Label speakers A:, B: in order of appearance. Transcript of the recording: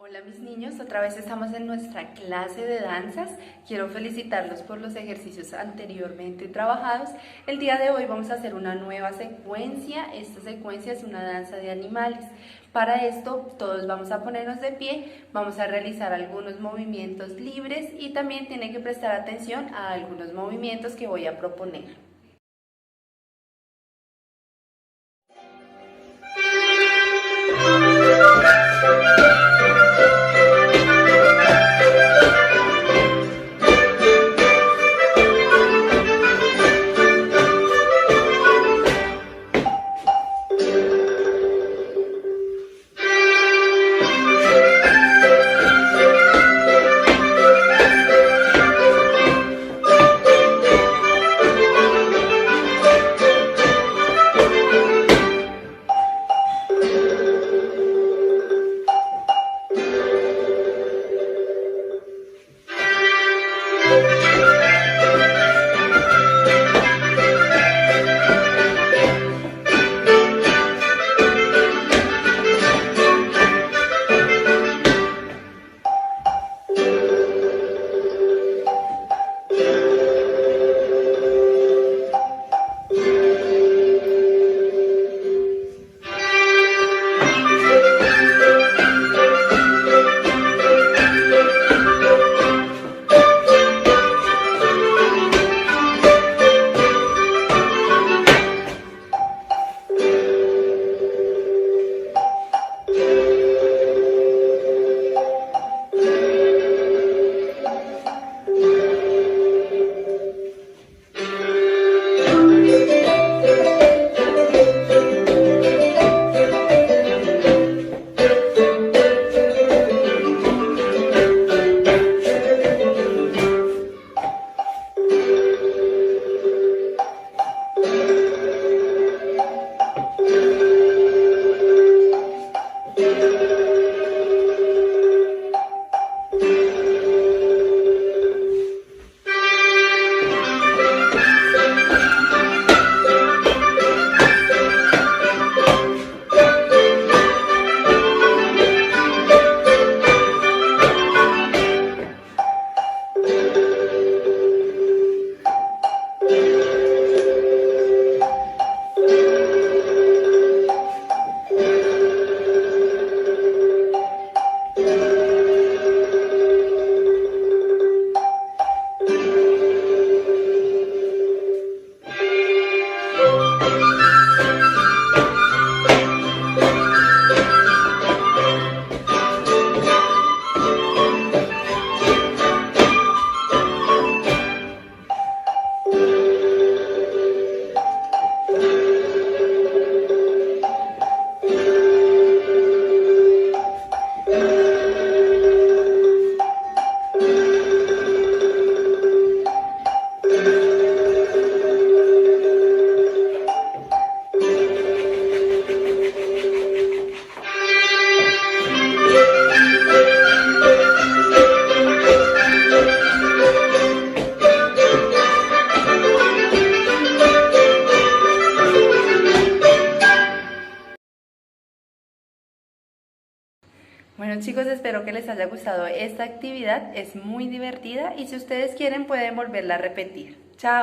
A: Hola mis niños, otra vez estamos en nuestra clase de danzas. Quiero felicitarlos por los ejercicios anteriormente trabajados. El día de hoy vamos a hacer una nueva secuencia. Esta secuencia es una danza de animales. Para esto todos vamos a ponernos de pie, vamos a realizar algunos movimientos libres y también tienen que prestar atención a algunos movimientos que voy a proponer. Bueno chicos, espero que les haya gustado esta actividad, es muy divertida y si ustedes quieren pueden volverla a repetir. ¡Chao!